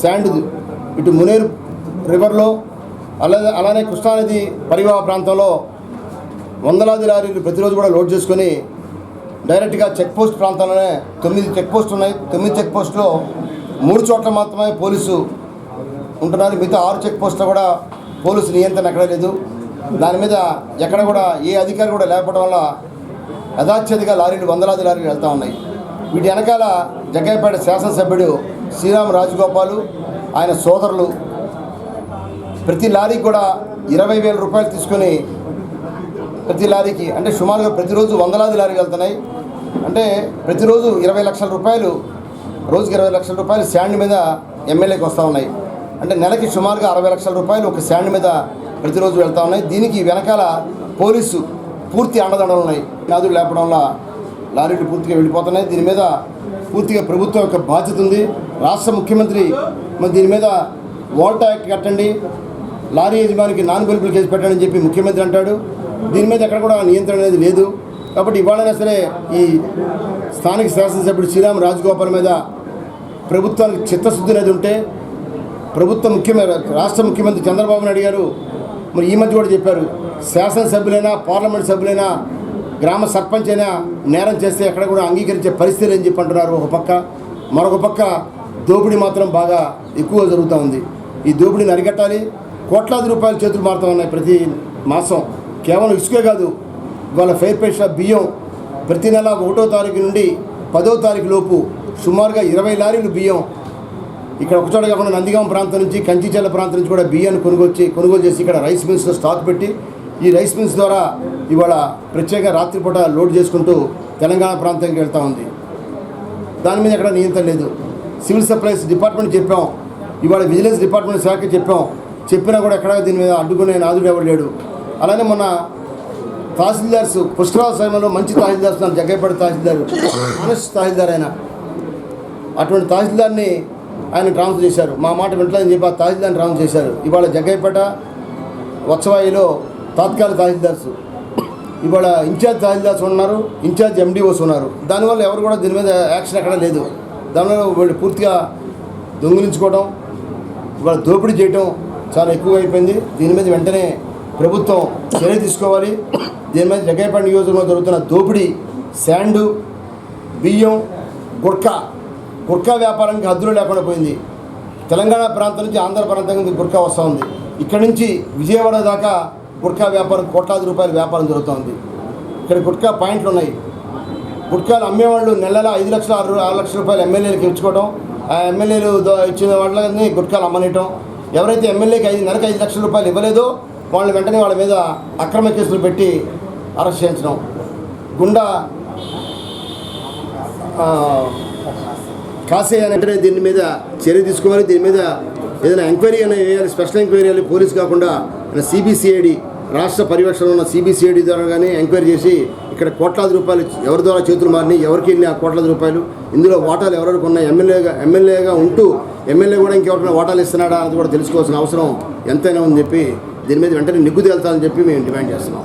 Sand ఇటు మునేరు రివర్లో అలానే కృష్ణానది పరివాహ ప్రాంతంలో వందలాది లారీలు ప్రతిరోజు కూడా లోడ్ చేసుకొని డైరెక్ట్గా చెక్ పోస్ట్ ప్రాంతాల్లోనే 9 చెక్ పోస్టులు ఉన్నాయి. 9 చెక్ పోస్టులో 3 చోట్ల మాత్రమే పోలీసు ఉంటున్నారు. మిగతా 6 చెక్ పోస్టులో కూడా పోలీసు నియంత్రణ ఎక్కడ లేదు. దాని మీద ఎక్కడ కూడా ఏ అధికారి కూడా లేకపోవడం వల్ల యథాచ్ఛేదిగా లారీలు వందలాది లారీలు వెళ్తూ ఉన్నాయి. వీటి వెనకాల జగ్గయ్యపేట శాసనసభ్యుడు శ్రీరామ్ రాజగోపాలు ఆయన సోదరులు ప్రతి లారీకి కూడా 20,000 రూపాయలు తీసుకొని ప్రతి లారీకి అంటే సుమారుగా ప్రతిరోజు వందలాది లారీలు వెళ్తున్నాయి. అంటే ప్రతిరోజు 20 లక్షల రూపాయలు, రోజుకి 20 లక్షల రూపాయలు శాండ్ మీద ఎమ్మెల్యేకి వస్తూ ఉన్నాయి. అంటే నెలకి సుమారుగా 60 లక్షల రూపాయలు ఒక శాండ్ మీద ప్రతిరోజు వెళ్తూ ఉన్నాయి. దీనికి వెనకాల పోలీసు పూర్తి అండదండలు ఉన్నాయి. నాదుడు లేపడం వల్ల లారీలు పూర్తిగా వెళ్ళిపోతున్నాయి. దీని మీద పూర్తిగా ప్రభుత్వం యొక్క బాధ్యత ఉంది. రాష్ట్ర ముఖ్యమంత్రి మరి దీని మీద వాల్టా యాక్ట్ కట్టండి, లారీ యజమానికి నాన్ బెయిలబుల్ కేసు పెట్టండి అని చెప్పి ముఖ్యమంత్రి అంటాడు. దీని మీద ఎక్కడ కూడా నియంత్రణ అనేది లేదు. కాబట్టి ఇవాళైనా సరే ఈ స్థానిక శాసనసభ్యుడు శ్రీరామ్ రాజగోపాల్ మీద ప్రభుత్వానికి చిత్తశుద్ధి అనేది ఉంటే రాష్ట్ర ముఖ్యమంత్రి చంద్రబాబు నాయుడు గారు మరి ఈ మధ్య కూడా చెప్పారు, శాసనసభ్యులైనా పార్లమెంట్ సభ్యులైనా గ్రామ సర్పంచ్ అయినా నేరం చేస్తే ఎక్కడ కూడా అంగీకరించే పరిస్థితి అని చెప్పి అంటున్నారు ఒక పక్క. మరొక పక్క దోపిడీ మాత్రం బాగా ఎక్కువ జరుగుతూ ఉంది. ఈ దోపిడీని అరికట్టాలి. కోట్లాది రూపాయలు చేతులు మారుతూ ఉన్నాయి ప్రతి మాసం. కేవలం ఇసుకే కాదు, ఇవాళ ఫెయిర్ పేష బియ్యం ప్రతి నెల 1వ తారీఖు నుండి 10వ తారీఖు లోపు సుమారుగా 20 లారీలు బియ్యం ఇక్కడ ఒకచోట కాకుండా నందిగాం ప్రాంతం నుంచి కంచిచల్ల ప్రాంతం నుంచి కూడా బియ్యాన్ని కొనుగోలు చేసి ఇక్కడ రైస్ మిల్స్లో స్టాక్ పెట్టి ఈ రైస్ మిల్స్ ద్వారా ఇవాళ ప్రత్యేక రాత్రిపూట లోడ్ చేసుకుంటూ తెలంగాణ ప్రాంతానికి వెళ్తూ ఉంది. దాని మీద ఎక్కడ నియంత్రణ లేదు. సివిల్ సప్లైస్ డిపార్ట్మెంట్ చెప్పాం, ఇవాళ విజిలెన్స్ డిపార్ట్మెంట్ శాఖ చెప్పినా కూడా ఎక్కడ దీని మీద అడ్డుకునే నాదుడు ఎవరు లేడు. అలానే మొన్న తహసీల్దార్స్ పుష్కరాల సమయంలో మంచి తహసీల్దార్స్ ఉన్నారు. జగ్గయ్యపేట తహసీల్దార్ ఆనెస్ట్ తహసీల్దార్ ఆయన, అటువంటి తహసీల్దార్ని ఆయన ట్రాన్స్ఫర్ చేశారు. మా మాట వింటలేదని చెప్పి ఆ తహసీల్దార్ని ట్రాన్స్ఫర్ చేశారు. ఇవాళ జగ్గయ్యపేట వత్సవాయిలో తాత్కాలిక తహసీల్దార్స్, ఇవాళ ఇన్ఛార్జ్ తహసీల్దార్స్ ఉన్నారు, ఇన్ఛార్జ్ ఎండిఓస్ ఉన్నారు. దానివల్ల ఎవరు కూడా దీని మీద యాక్షన్ ఎక్కడ లేదు. దానివల్ల వీళ్ళు పూర్తిగా దొంగిలించుకోవడం, ఇవాళ దోపిడీ చేయడం చాలా ఎక్కువగా అయిపోయింది. దీని మీద వెంటనే ప్రభుత్వం చర్య తీసుకోవాలి. దీని మీద జగ్గయ్యపేట నియోజకవర్గంలో జరుగుతున్న దోపిడీ, శాండు, బియ్యం, గుర్కా వ్యాపారానికి హద్దులు లేకుండా పోయింది. తెలంగాణ ప్రాంతం నుంచి ఆంధ్ర ప్రాంతానికి గుర్కా వస్తూ ఉంది. ఇక్కడి నుంచి విజయవాడ దాకా గుట్కా వ్యాపారం కోట్లాది రూపాయల వ్యాపారం జరుగుతుంది. ఇక్కడ గుట్కా పాయింట్లు ఉన్నాయి. గుట్కాలు అమ్మేవాళ్ళు నెలల 5 లక్షలు 6 లక్షల రూపాయలు ఎమ్మెల్యేలకు ఇచ్చుకోవడం, ఆ ఎమ్మెల్యేలు ఇచ్చిన వాళ్ళని గుట్కాలు అమ్మనేయటం. ఎవరైతే ఎమ్మెల్యేకి నెలకు 5 లక్షల రూపాయలు ఇవ్వలేదో వాళ్ళు వెంటనే వాళ్ళ మీద అక్రమ కేసులు పెట్టి అరెస్ట్ చేయించడం. గుండా కాసే అంటే దీని మీద చర్య తీసుకోవాలి. దీని మీద ఏదైనా ఎంక్వైరీ అనేది వేయాలి, స్పెషల్ ఎంక్వైరీ వేయాలి. పోలీస్ కాకుండా సిబిసిఐడి రాష్ట్ర పరిరక్షణలో ఉన్న సిబిసిఐడి ద్వారా కానీ ఎంక్వైరీ చేసి ఇక్కడ కోట్లాది రూపాయలు ఎవరి ద్వారా చేతులు మారినాయి, ఎవరికి వెళ్ళిన కోట్లాది రూపాయలు, ఇందులో వాటాలు ఎవరికి ఉన్నాయి, ఎమ్మెల్యేగా ఉంటూ ఎమ్మెల్యే కూడా ఇంకెవరైనా వాటాలు ఇస్తున్నాడా అది కూడా తెలుసుకోవాల్సిన అవసరం ఎంతైనా ఉందని చెప్పి దీని మీద వెంటనే నిగ్గు తేల్చాలని చెప్పి మేము డిమాండ్ చేస్తున్నాం.